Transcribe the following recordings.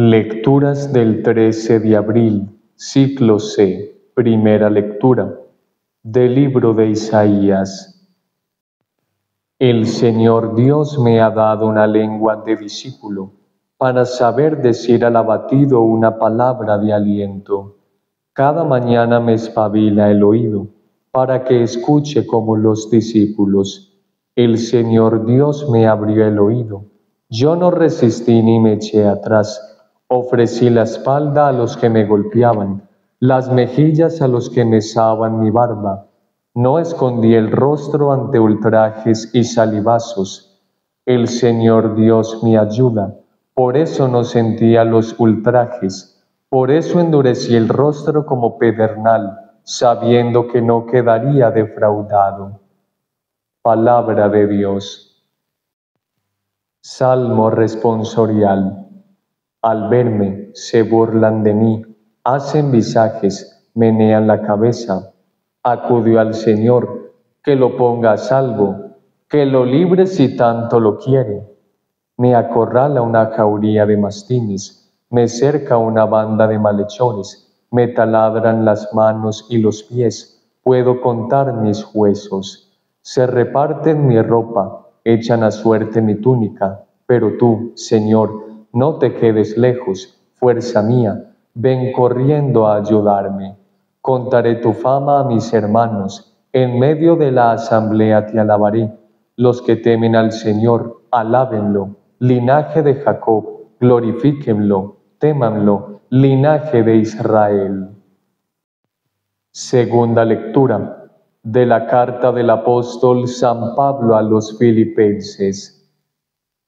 Lecturas del 13 de abril, ciclo C, primera lectura, del libro de Isaías. El Señor Dios me ha dado una lengua de discípulo, para saber decir al abatido una palabra de aliento. Cada mañana me espabila el oído, para que escuche como los discípulos. El Señor Dios me abrió el oído. Yo no resistí ni me eché atrás. Ofrecí la espalda a los que me golpeaban, las mejillas a los que mesaban mi barba. No escondí el rostro ante ultrajes y salivazos. El Señor Dios me ayuda, por eso no sentía los ultrajes, por eso endurecí el rostro como pedernal, sabiendo que no quedaría defraudado. Palabra de Dios. Salmo responsorial. Al verme, se burlan de mí, hacen visajes, menean la cabeza. Acudió al Señor, que lo ponga a salvo, que lo libre si tanto lo quiere. Me acorrala una jauría de mastines, me cerca una banda de malhechores, me taladran las manos y los pies, puedo contar mis huesos. Se reparten mi ropa, echan a suerte mi túnica, pero tú, Señor, no te quedes lejos, fuerza mía, ven corriendo a ayudarme. Contaré tu fama a mis hermanos, en medio de la asamblea te alabaré. Los que temen al Señor, alábenlo. Linaje de Jacob, glorifíquenlo, témanlo, linaje de Israel. Segunda lectura de la carta del apóstol San Pablo a los Filipenses.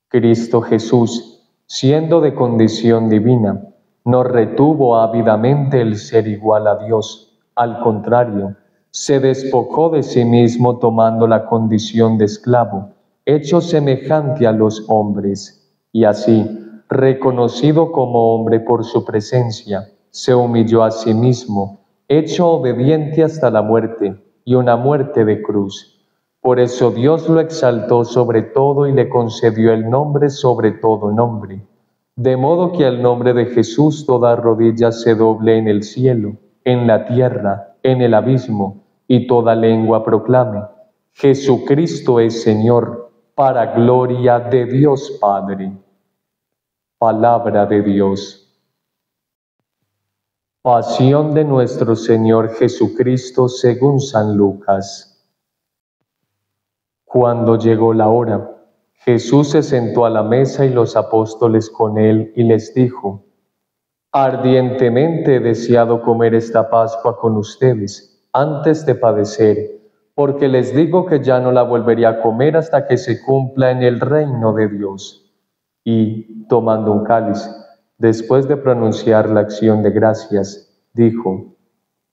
Cristo Jesús, siendo de condición divina, no retuvo ávidamente el ser igual a Dios. Al contrario, se despojó de sí mismo tomando la condición de esclavo, hecho semejante a los hombres, y así, reconocido como hombre por su presencia, se humilló a sí mismo, hecho obediente hasta la muerte, y una muerte de cruz. Por eso Dios lo exaltó sobre todo y le concedió el nombre sobre todo nombre, de modo que al nombre de Jesús toda rodilla se doble en el cielo, en la tierra, en el abismo, y toda lengua proclame: Jesucristo es Señor, para gloria de Dios Padre. Palabra de Dios. Pasión de nuestro Señor Jesucristo según San Lucas. Cuando llegó la hora, Jesús se sentó a la mesa y los apóstoles con él y les dijo: ardientemente he deseado comer esta Pascua con ustedes antes de padecer, porque les digo que ya no la volveré a comer hasta que se cumpla en el reino de Dios. Y, tomando un cáliz, después de pronunciar la acción de gracias, dijo: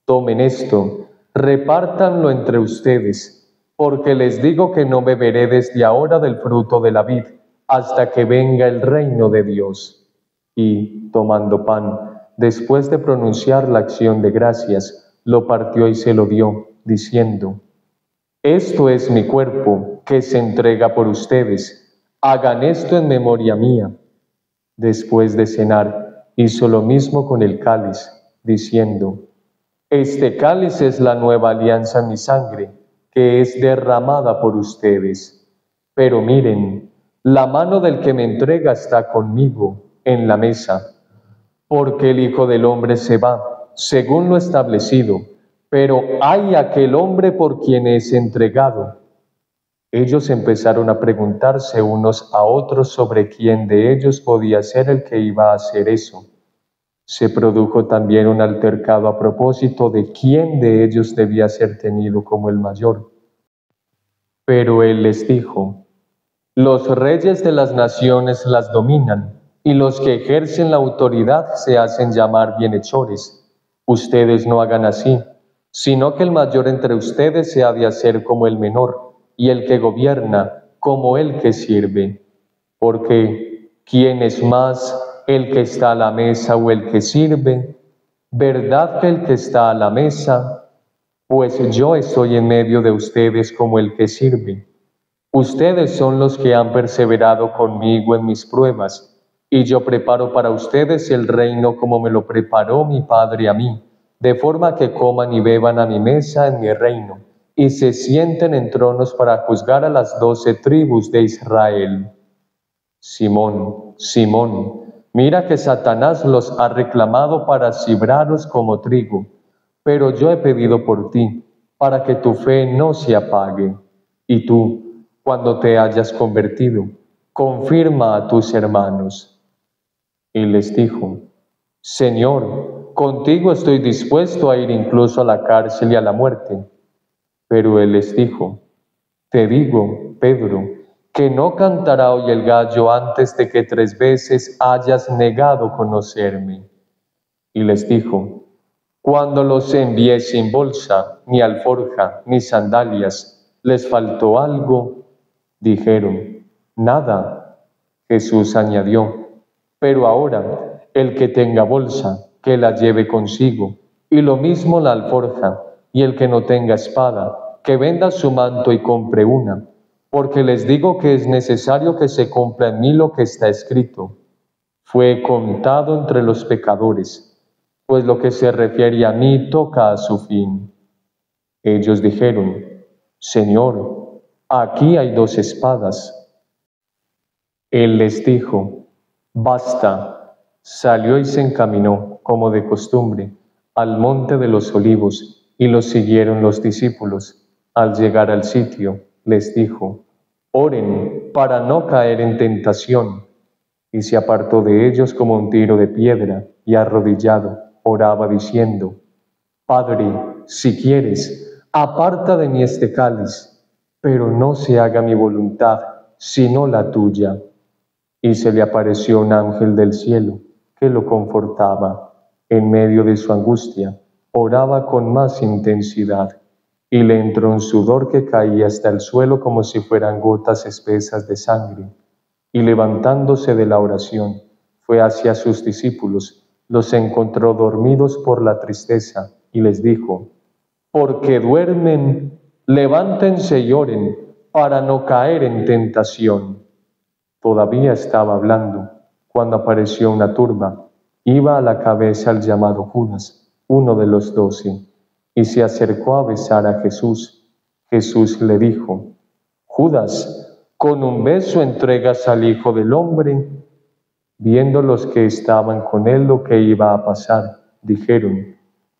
tomen esto, repártanlo entre ustedes, porque les digo que no beberé desde ahora del fruto de la vid, hasta que venga el reino de Dios. Y, tomando pan, después de pronunciar la acción de gracias, lo partió y se lo dio, diciendo: esto es mi cuerpo, que se entrega por ustedes. Hagan esto en memoria mía. Después de cenar, hizo lo mismo con el cáliz, diciendo: este cáliz es la nueva alianza en mi sangre, que es derramada por ustedes. Pero miren, la mano del que me entrega está conmigo en la mesa, porque el Hijo del Hombre se va, según lo establecido, pero ¡ay aquel hombre por quien es entregado! Ellos empezaron a preguntarse unos a otros sobre quién de ellos podía ser el que iba a hacer eso. Se produjo también un altercado a propósito de quién de ellos debía ser tenido como el mayor. Pero él les dijo: los reyes de las naciones las dominan, y los que ejercen la autoridad se hacen llamar bienhechores. Ustedes no hagan así, sino que el mayor entre ustedes se ha de hacer como el menor, y el que gobierna como el que sirve. Porque, ¿quién es más, el que está a la mesa o el que sirve? ¿Verdad que el que está a la mesa? Pues yo estoy en medio de ustedes como el que sirve. Ustedes son los que han perseverado conmigo en mis pruebas, y yo preparo para ustedes el reino como me lo preparó mi Padre a mí, de forma que coman y beban a mi mesa en mi reino, y se sienten en tronos para juzgar a las 12 tribus de Israel. Simón, Simón, mira que Satanás los ha reclamado para cibraros como trigo, pero yo he pedido por ti, para que tu fe no se apague. Y tú, cuando te hayas convertido, confirma a tus hermanos. Y les dijo, Señor, contigo estoy dispuesto a ir incluso a la cárcel y a la muerte. Pero él les dijo, te digo, Pedro, que no cantará hoy el gallo antes de que 3 veces hayas negado conocerme. Y les dijo, cuando los envié sin bolsa, ni alforja, ni sandalias, ¿les faltó algo? Dijeron, nada. Jesús añadió, pero ahora el que tenga bolsa, que la lleve consigo, y lo mismo la alforja, y el que no tenga espada, que venda su manto y compre una, porque les digo que es necesario que se cumpla en mí lo que está escrito. Fue contado entre los pecadores, pues lo que se refiere a mí toca a su fin. Ellos dijeron, Señor, aquí hay 2 espadas. Él les dijo, basta. Salió y se encaminó, como de costumbre, al monte de los olivos, y lo siguieron los discípulos. Al llegar al sitio, les dijo, oren para no caer en tentación. Y se apartó de ellos como un tiro de piedra, y arrodillado, oraba diciendo, Padre, si quieres, aparta de mí este cáliz, pero no se haga mi voluntad, sino la tuya. Y se le apareció un ángel del cielo, que lo confortaba. En medio de su angustia, oraba con más intensidad, y le entró un sudor que caía hasta el suelo como si fueran gotas espesas de sangre. Y levantándose de la oración, fue hacia sus discípulos, los encontró dormidos por la tristeza, y les dijo, porque duermen, levántense y oren, para no caer en tentación. Todavía estaba hablando, cuando apareció una turba. Iba a la cabeza el llamado Judas, uno de los 12, y se acercó a besar a Jesús. Jesús le dijo, Judas, ¿con un beso entregas al Hijo del Hombre? Viendo los que estaban con él lo que iba a pasar, dijeron,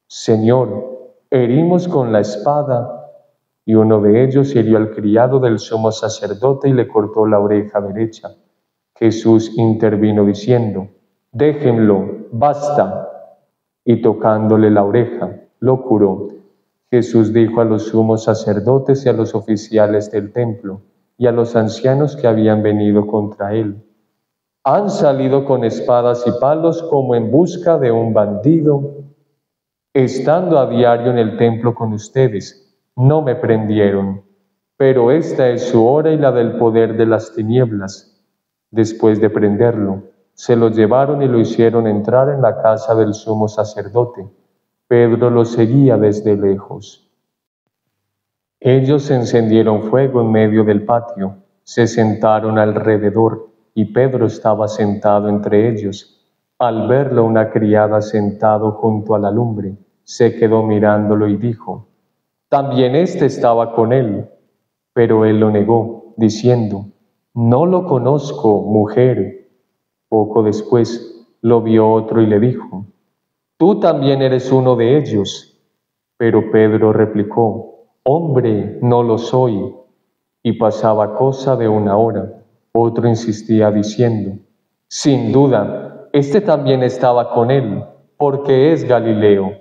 Señor, herimos con la espada. Y uno de ellos hirió al criado del sumo sacerdote y le cortó la oreja derecha. Jesús intervino diciendo, déjenlo, basta. Y tocándole la oreja, lo curó. Jesús dijo a los sumos sacerdotes y a los oficiales del templo y a los ancianos que habían venido contra él, han salido con espadas y palos como en busca de un bandido. Estando a diario en el templo con ustedes, no me prendieron, pero esta es su hora y la del poder de las tinieblas. Después de prenderlo, se lo llevaron y lo hicieron entrar en la casa del sumo sacerdote. Pedro lo seguía desde lejos. Ellos encendieron fuego en medio del patio, se sentaron alrededor y Pedro estaba sentado entre ellos. Al verlo una criada sentado junto a la lumbre, se quedó mirándolo y dijo, también éste estaba con él. Pero él lo negó, diciendo, no lo conozco, mujer. Poco después lo vio otro y le dijo, tú también eres uno de ellos. Pero Pedro replicó, hombre, no lo soy. Y pasaba cosa de 1 hora. Otro insistía diciendo, sin duda, este también estaba con él, porque es Galileo.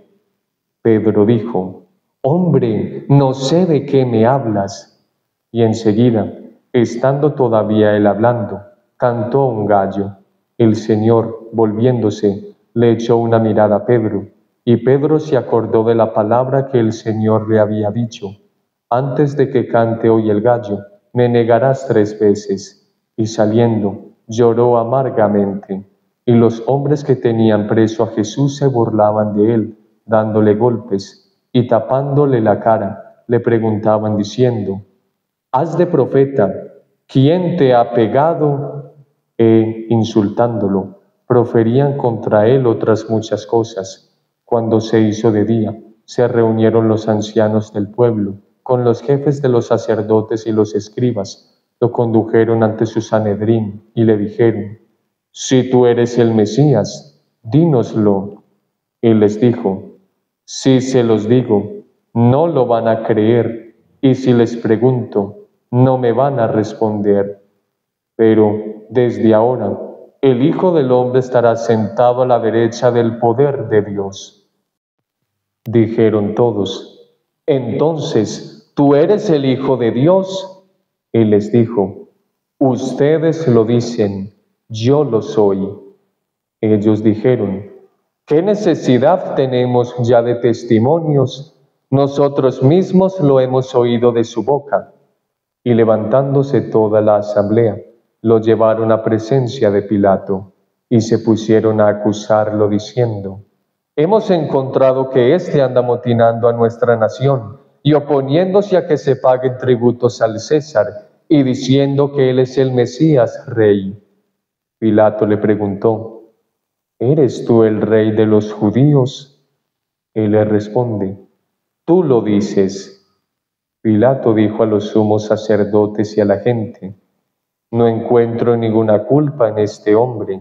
Pedro dijo, hombre, no sé de qué me hablas. Y enseguida, estando todavía él hablando, cantó un gallo. El Señor, volviéndose, le echó una mirada a Pedro, y Pedro se acordó de la palabra que el Señor le había dicho, antes de que cante hoy el gallo, me negarás 3 veces. Y saliendo, lloró amargamente. Y los hombres que tenían preso a Jesús se burlaban de él, dándole golpes, y tapándole la cara, le preguntaban diciendo, haz de profeta, ¿quién te ha pegado? insultándolo, proferían contra él otras muchas cosas. Cuando se hizo de día, se reunieron los ancianos del pueblo, con los jefes de los sacerdotes y los escribas, lo condujeron ante su Sanedrín y le dijeron: «Si tú eres el Mesías, dínoslo». Y les dijo: «Si se los digo, no lo van a creer, y si les pregunto, no me van a responder. Pero desde ahora, el Hijo del Hombre estará sentado a la derecha del poder de Dios». Dijeron todos: «Entonces, ¿tú eres el Hijo de Dios?». Y les dijo: «Ustedes lo dicen, yo lo soy». Ellos dijeron: «¿Qué necesidad tenemos ya de testimonios? Nosotros mismos lo hemos oído de su boca». Y levantándose toda la asamblea, lo llevaron a presencia de Pilato, y se pusieron a acusarlo diciendo: «Hemos encontrado que éste anda amotinando a nuestra nación, y oponiéndose a que se paguen tributos al César, y diciendo que él es el Mesías, rey». Pilato le preguntó: «¿Eres tú el rey de los judíos?». Él le responde: «Tú lo dices». Pilato dijo a los sumos sacerdotes y a la gente: «No encuentro ninguna culpa en este hombre».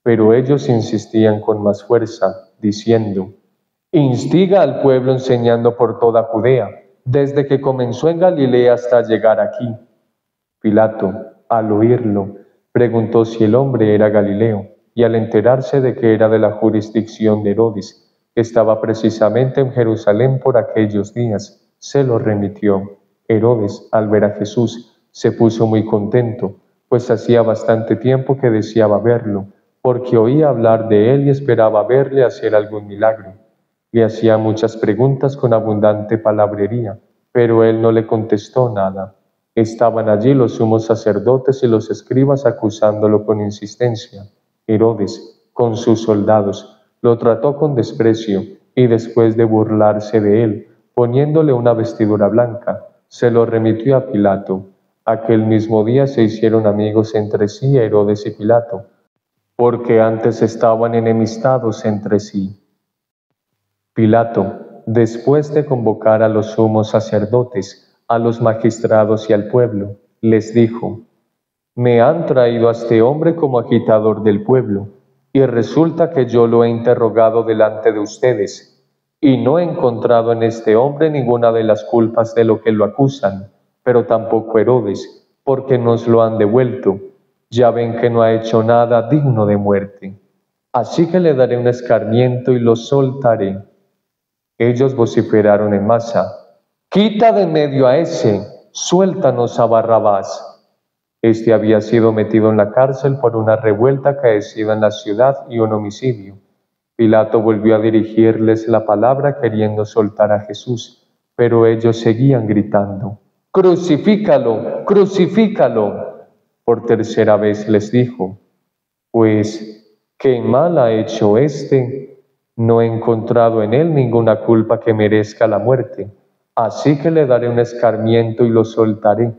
Pero ellos insistían con más fuerza, diciendo: «Instiga al pueblo enseñando por toda Judea, desde que comenzó en Galilea hasta llegar aquí». Pilato, al oírlo, preguntó si el hombre era galileo, y al enterarse de que era de la jurisdicción de Herodes, que estaba precisamente en Jerusalén por aquellos días, se lo remitió. Herodes, al ver a Jesús, se puso muy contento, pues hacía bastante tiempo que deseaba verlo, porque oía hablar de él y esperaba verle hacer algún milagro. Le hacía muchas preguntas con abundante palabrería, pero él no le contestó nada. Estaban allí los sumos sacerdotes y los escribas acusándolo con insistencia. Herodes, con sus soldados, lo trató con desprecio y después de burlarse de él, poniéndole una vestidura blanca, se lo remitió a Pilato. Aquel mismo día se hicieron amigos entre sí Herodes y Pilato, porque antes estaban enemistados entre sí. Pilato, después de convocar a los sumos sacerdotes, a los magistrados y al pueblo, les dijo: «Me han traído a este hombre como agitador del pueblo, y resulta que yo lo he interrogado delante de ustedes, y no he encontrado en este hombre ninguna de las culpas de lo que lo acusan, pero tampoco Herodes, porque nos lo han devuelto. Ya ven que no ha hecho nada digno de muerte. Así que le daré un escarmiento y lo soltaré». Ellos vociferaron en masa: «¡Quita de en medio a ese! ¡Suéltanos a Barrabás!». Este había sido metido en la cárcel por una revuelta acaecida en la ciudad y un homicidio. Pilato volvió a dirigirles la palabra queriendo soltar a Jesús, pero ellos seguían gritando: «¡Crucifícalo! ¡Crucifícalo!». Por tercera vez les dijo: «Pues, ¿qué mal ha hecho éste? No he encontrado en él ninguna culpa que merezca la muerte, así que le daré un escarmiento y lo soltaré».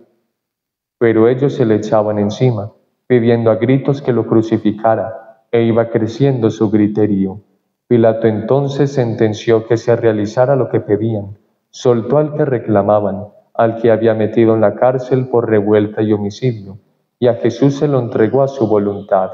Pero ellos se le echaban encima, pidiendo a gritos que lo crucificara, e iba creciendo su griterío. Pilato entonces sentenció que se realizara lo que pedían. Soltó al que reclamaban, al que había metido en la cárcel por revuelta y homicidio, y a Jesús se lo entregó a su voluntad.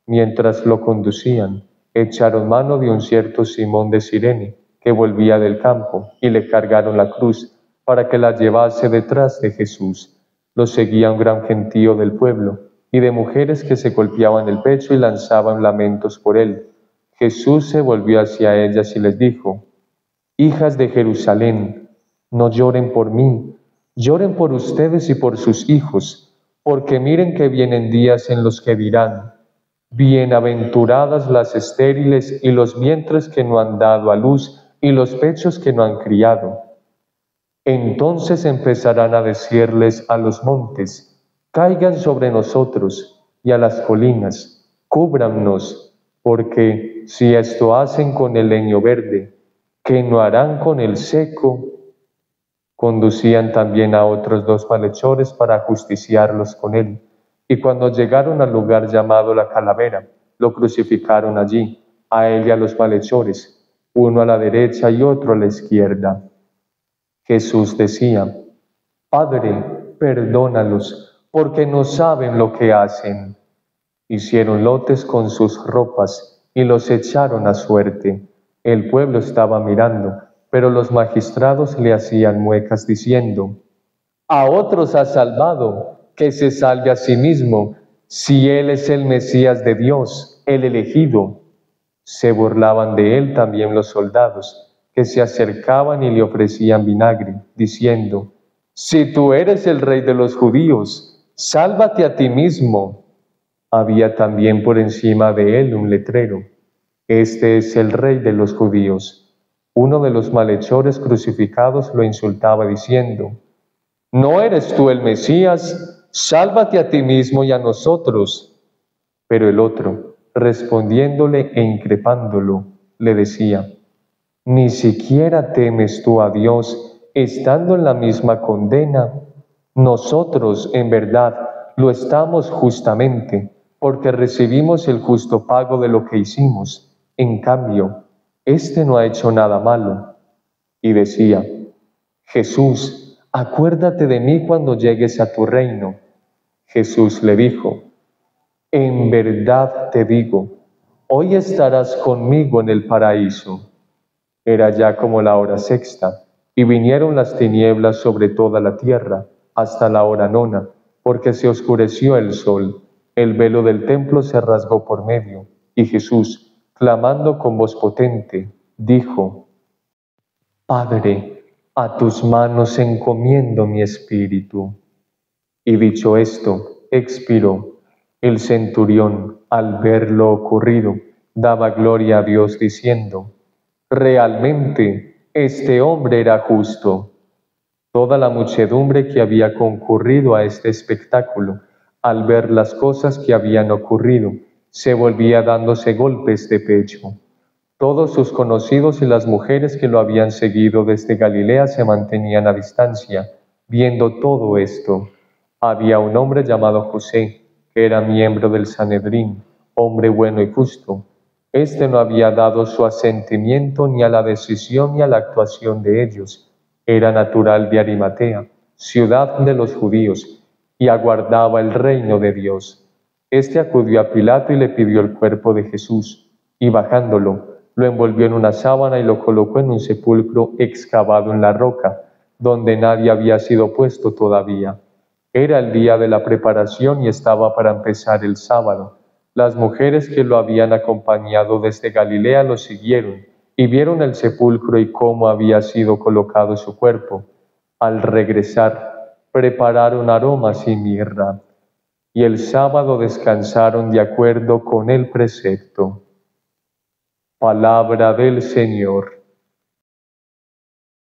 Mientras lo conducían, echaron mano de un cierto Simón de Cirene, que volvía del campo, y le cargaron la cruz para que la llevase detrás de Jesús. Lo seguía un gran gentío del pueblo, y de mujeres que se golpeaban el pecho y lanzaban lamentos por él. Jesús se volvió hacia ellas y les dijo: «Hijas de Jerusalén, no lloren por mí, lloren por ustedes y por sus hijos, porque miren que vienen días en los que dirán: bienaventuradas las estériles y los vientres que no han dado a luz y los pechos que no han criado. Entonces empezarán a decirles a los montes: caigan sobre nosotros, y a las colinas: cúbrannos, porque si esto hacen con el leño verde, ¿qué no harán con el seco?». Conducían también a otros 2 malhechores para ajusticiarlos con él, Y cuando llegaron al lugar llamado La Calavera, lo crucificaron allí, a él y a los malhechores, uno a la derecha y otro a la izquierda. Jesús decía: Padre, perdónalos, porque no saben lo que hacen. Hicieron lotes con sus ropas y los echaron a suerte. El pueblo estaba mirando, pero los magistrados le hacían muecas diciendo: A otros ha salvado, que se salve a sí mismo, si él es el Mesías de Dios, el elegido. Se burlaban de él también los soldados, que se acercaban y le ofrecían vinagre, diciendo: Si tú eres el rey de los judíos, sálvate a ti mismo. Había también por encima de él un letrero: Este es el rey de los judíos. Uno de los malhechores crucificados lo insultaba diciendo: ¿No eres tú el Mesías? Sálvate a ti mismo y a nosotros. Pero el otro, respondiéndole e increpándolo, le decía: ¿Ni siquiera temes tú a Dios, estando en la misma condena? Nosotros, en verdad, lo estamos justamente, porque recibimos el justo pago de lo que hicimos. En cambio, éste no ha hecho nada malo. Y decía: Jesús, acuérdate de mí cuando llegues a tu reino. Jesús le dijo: En verdad te digo, hoy estarás conmigo en el paraíso. Era ya como la hora sexta, y vinieron las tinieblas sobre toda la tierra, hasta la hora nona, porque se oscureció el sol. El velo del templo se rasgó por medio, y Jesús, clamando con voz potente, dijo: Padre, a tus manos encomiendo mi espíritu. Y dicho esto, expiró. El centurión, al ver lo ocurrido, daba gloria a Dios diciendo: Realmente, este hombre era justo. Toda la muchedumbre que había concurrido a este espectáculo, al ver las cosas que habían ocurrido, se volvía dándose golpes de pecho. Todos sus conocidos y las mujeres que lo habían seguido desde Galilea se mantenían a distancia, viendo todo esto. Había un hombre llamado José, que era miembro del Sanedrín, hombre bueno y justo. Este no había dado su asentimiento ni a la decisión ni a la actuación de ellos. Era natural de Arimatea, ciudad de los judíos, y aguardaba el reino de Dios. Este acudió a Pilato y le pidió el cuerpo de Jesús, y bajándolo, lo envolvió en una sábana y lo colocó en un sepulcro excavado en la roca, donde nadie había sido puesto todavía. Era el día de la preparación y estaba para empezar el sábado. Las mujeres que lo habían acompañado desde Galilea lo siguieron y vieron el sepulcro y cómo había sido colocado su cuerpo. Al regresar, prepararon aromas y mirra, y el sábado descansaron de acuerdo con el precepto. Palabra del Señor.